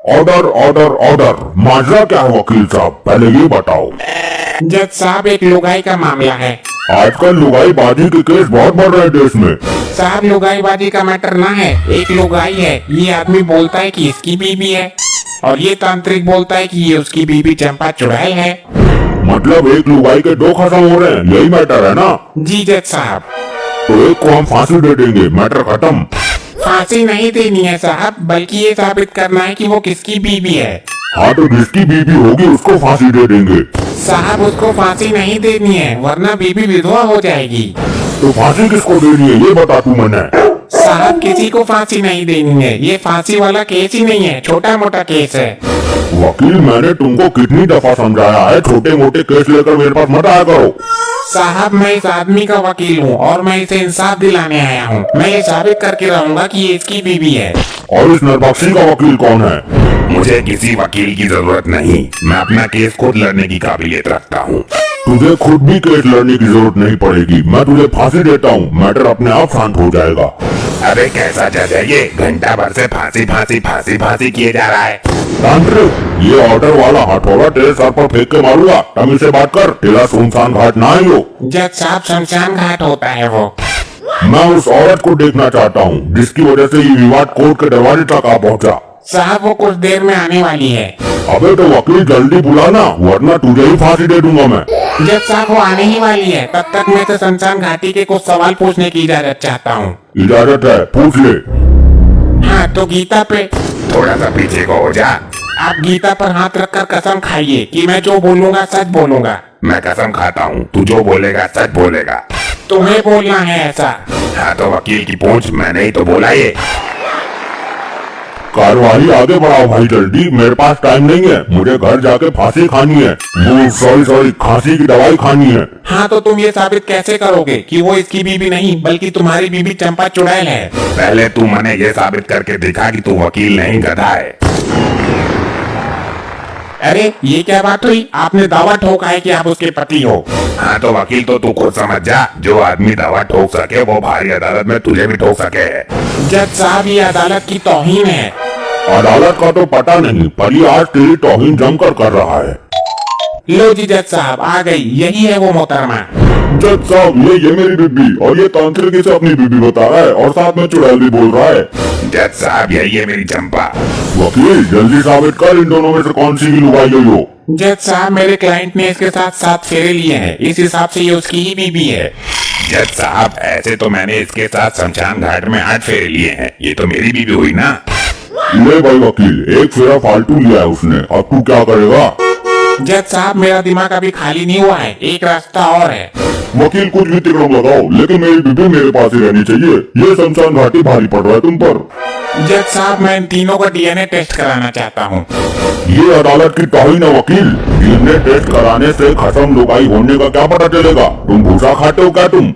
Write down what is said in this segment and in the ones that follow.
Order order order. माजरा क्या है वकील साहब, पहले ये बताओ। जज साहब, एक लुगाई का मामला है। आजकल लुगाई बाजी के केस बहुत बढ़ रहे हैं देश में। साहब, लुगाई बाजी का मैटर ना है। एक लुगाई है, ये आदमी बोलता है कि इसकी बीवी है और ये तांत्रिक बोलता है कि ये उसकी बीवी चंपा चुड़ैल है। मतलब एक लुगाई के दो खत्म हो रहे हैं, यही मैटर है ना? जी जज साहब। तो एक को हम फांसी दे देंगे, मैटर खत्म। फांसी नहीं देनी है साहब, बल्कि ये साबित करना है कि वो किसकी बीवी है। हाँ, तो जिसकी बीवी होगी उसको फांसी दे देंगे। साहब, उसको फांसी नहीं देनी है, वरना बीवी विधवा हो जाएगी। तो फांसी किसको देनी है ये बता तू मैंने। साहब, किसी को फांसी नहीं देनी है। ये फांसी वाला केस ही नहीं है, छोटा मोटा केस है। वकील, मैंने तुमको कितनी दफा समझाया है, छोटे मोटे केस लेकर मेरे पास मत आया करो। साहब, मैं इस आदमी का वकील हूँ और मैं इसे इंसाफ दिलाने आया हूँ। मैं ये साबित करके रहूंगा कि ये इसकी बीवी है। और इस नरबख्शी का वकील कौन है? मुझे किसी वकील की जरूरत नहीं, मैं अपना केस खुद लड़ने की काबिलियत रखता हूँ। तुझे खुद भी केस लड़ने की जरूरत नहीं पड़ेगी, मैं तुझे फांसी देता हूँ, मैटर अपने आप शांत हो जाएगा। अरे कैसा जज है ये, घंटा भर से फांसी फांसी फांसी फांसी किए जा रहा है। तांत्रिक, ये ऑर्डर वाला हथौड़ा तेरे सर पर फेंक के मारूंगा, तमीज से बात कर, तेरा सुनसान घाट ना आई हो। जज साहब, शमशान घाट होता है वो। मैं उस औरत को देखना चाहता हूँ जिसकी वजह से ये विवाद कोर्ट के दरवाजे तक आ पहुँचा। साहब, वो कुछ देर में आने वाली है। अबे तो वकील जल्दी बुलाना, वरना तुझे ही फांसी दे दूंगा मैं। जज साहब, वो आने ही वाली है, तब तक मैं तो शमशान घाटी के कुछ सवाल पूछने की इजाजत चाहता हूँ। इजाजत है, पूछ ले। हाँ, तो गीता पे। थोड़ा सा पीछे को हो जा। आप गीता पर हाथ रखकर कसम खाइए कि मैं जो बोलूंगा सच बोलूंगा। मैं कसम खाता हूँ, तू जो बोलेगा सच बोलेगा। तुम्हें बोलना है ऐसा। हाँ तो वकील की पूछ, मैंने ही तो बोला ये। कार्यवाही आगे बढ़ाओ भाई जल्दी, मेरे पास टाइम नहीं है, मुझे घर जाके फांसी खानी है। वो सॉरी खांसी की दवाई खानी है। हाँ, तो तुम ये साबित कैसे करोगे कि वो इसकी बीवी नहीं बल्कि तुम्हारी बीवी चंपा चुड़ैल है? पहले तू मैंने ये साबित करके दिखा कि तू वकील नहीं गधा है। अरे ये क्या बात हुई? आपने दावा ठोका है कि आप उसके पति हो। हाँ तो वकील तो तू खुद समझ जा, जो आदमी दावा ठोक सके वो भारी अदालत में तुझे भी ठोक सके। जज साहब, ये अदालत की तौहीन है। अदालत का तो पता नहीं, पर ये आज तेरी तौहीन जमकर कर रहा है। लो जी जज साहब, आ गई, यही है वो मोहतरमा। जज साहब, ये मेरी बीबी और ये तांत्रिक इसे अपनी बीबी बता रहा है और साथ में चुड़ैल भी बोल रहा है। जज साहब, यही है मेरी चंपा। वकील, जल्दी साबित कर इन दोनों में से कौन सी की लुगाई गई हो। जज साहब, मेरे क्लाइंट ने इसके साथ 7 फेरे लिए हैं, इस हिसाब से ये उसकी ही बीवी है। जज साहब, ऐसे तो मैंने इसके साथ शमशान घाट में 8 फेरे लिए हैं, ये तो मेरी बीवी हुई ना। ले भाई वकील, एक फेरा फालतू लिया है उसने, अब तू क्या करेगा? जज साहब, मेरा दिमाग अभी खाली नहीं हुआ है, एक रास्ता और है। वकील, कुछ भी तिकड़म लगाओ, लेकिन मेरी बीबी मेरे पास ही रहनी चाहिए। ये शमशान घाटी भारी पड़ रहा है तुम पर। जज साहब, मैं इन तीनों का डीएनए टेस्ट कराना चाहता हूँ। ये अदालत की तौहीन है वकील, डीएनए टेस्ट कराने से खत्म लुगाई होने का क्या पता चलेगा? तुम भूसा खाते हो क्या तुम?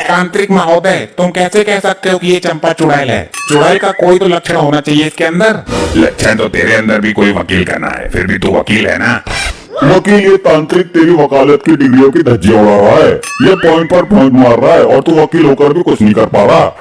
तांत्रिक महोदय, तुम कैसे कह सकते हो कि ये चंपा चुड़ैल है? चुड़ैल का कोई तो लक्षण होना चाहिए इसके अंदर। लक्षण तो तेरे अंदर भी कोई वकील का ना है, फिर भी तू वकील है ना। वकील, ये तांत्रिक तेरी वकालत की डिग्रियों की धज्जियां उड़ा रहा है, ये पॉइंट पर पॉइंट मार रहा है और तू वकील होकर भी कुछ नहीं कर पा रहा।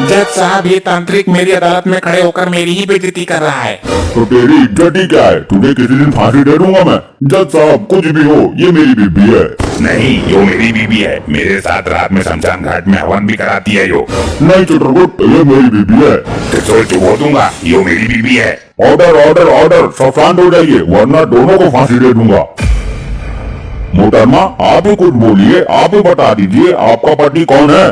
जज साहब, ये तांत्रिक मेरी अदालत में खड़े होकर मेरी ही बेइज्जती कर रहा है। तो तेरी इज्जत ही क्या है? तुझे किसी दिन फांसी दे दूंगा मैं। जज साहब, कुछ भी हो, ये मेरी बीबी है। नहीं, यो मेरी बीबी है, मेरे साथ रात में शमशान घाट में हवन भी कराती है यो। नहीं चित्रगुप्त, ये मेरी बीबी है। त्रिशूल चुभो दूंगा, यो मेरी बीबी है। ऑर्डर ऑर्डर ऑर्डर, सब शांत हो जाइए, वरना दोनों को फांसी दे दूंगा। मोहतरमा, आप ही कुछ बोलिए, आप ही बता दीजिए आपका पति कौन है?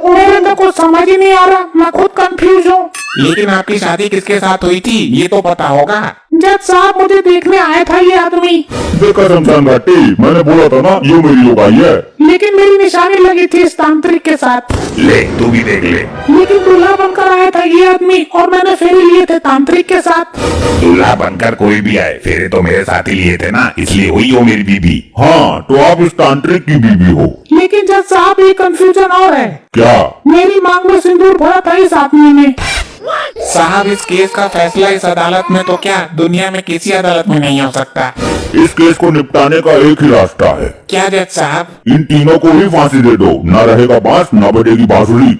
मेरे तो कुछ समझ ही नहीं आ रहा, मैं खुद कंफ्यूज हूँ। लेकिन आपकी शादी किसके साथ हुई थी ये तो पता होगा। जज साहब, मुझे देखने आया था ये आदमी। देखा शमशान घाटी, मैंने बोला था ना ये मेरी लुगाई है। लेकिन मेरी निशानी लगी थी इस तांत्रिक के साथ। ले तू भी देख ले। लेकिन दूल्हा बनकर आया था ये आदमी और मैंने फेरे लिए थे तांत्रिक के साथ। दूल्हा बनकर कोई भी आए, फेरे तो मेरे साथ ही लिए थे ना, इसलिए हुई हो मेरी बीबी। हाँ, तो आप इस तांत्रिक की बीबी हो। लेकिन जज साहब, ये कंफ्यूजन और है। क्या? मेरी मांग में सिंदूर भरा था इस आदमी ने। साहब, इस केस का फैसला इस अदालत में तो क्या दुनिया में किसी अदालत में नहीं हो सकता। इस केस को निपटाने का एक ही रास्ता है। क्या जज साहब? इन तीनों को ही फांसी दे दो, न रहेगा बांस न बजेगी बांसुरी।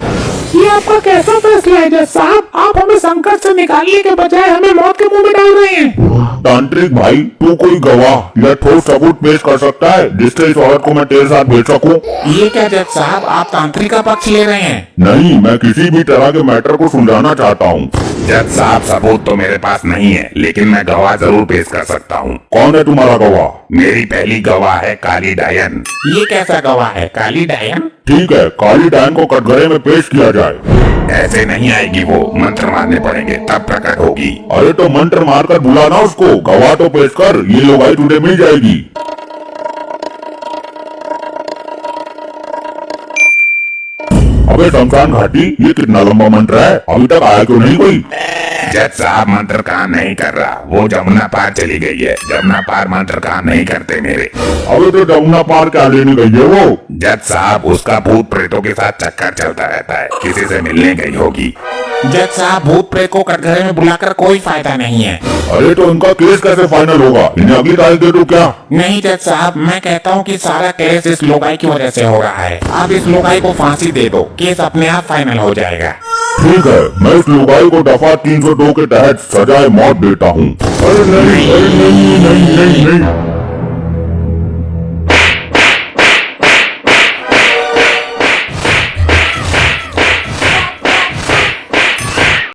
ये आपका कैसा फैसला है जज साहब? आप हमें संकट से निकालने के बजाय हमें मौत के मुंह में डाल रहे हैं। तांत्रिक भाई, तू कोई गवाह या ठोस सबूत पेश कर सकता है जिससे इस औरत को मैं तेरे साथ भेज सकूं? ये क्या जज साहब, आप तांत्रिक का पक्ष ले रहे हैं? नहीं, मैं किसी भी तरह के मैटर को सुलझाना चाहता हूँ। जज साहब, सबूत तो मेरे पास नहीं है, लेकिन मैं गवाह जरूर पेश कर सकता हूँ। कौन है तुम्हारा गवाह? मेरी पहली गवाह है काली डायन। ये कैसा गवाह है? काली डायन? ठीक है, काली डायन को कटघरे में पेश किया जाए। ऐसे नहीं आएगी वो, मंत्र मारने पड़ेंगे तब प्रकट होगी। अरे तो मंत्र मारकर बुलाना उसको, गवाह तो पेश कर, ये लोगाई तुझे मिल जाएगी। अबे शमशान घाटी, ये कितना लंबा मंत्र है, अभी तक आया क्यों नहीं कोई? जज साहब, मंत्र काम नहीं कर रहा, वो जमुना पार चली गई है। जमुना पार मंत्र काम नहीं करते मेरे। अबे तो जमुना पार क्या लेने गई है वो? जज साहब, उसका भूत प्रेतों के साथ चक्कर चलता रहता है, किसी से मिलने गई होगी। जज साहब, भूत प्रेत को कटघरे में बुलाकर कोई फायदा नहीं है। अरे तो इनका केस कैसे फाइनल होगा? इन्हें अगली तारीख दे दूं क्या? नहीं जज साहब, मैं कहता हूँ कि सारा केस इस लोगाई की वजह से हो रहा है। आप इस लोगाई को फांसी दे दो, केस अपने आप फाइनल हो जाएगा। ठीक है, मैं इस लोगाई को दफा 302 के तहत सजाए मौत देता हूँ। अरे नहीं, अरे नहीं, नहीं, नहीं, नहीं।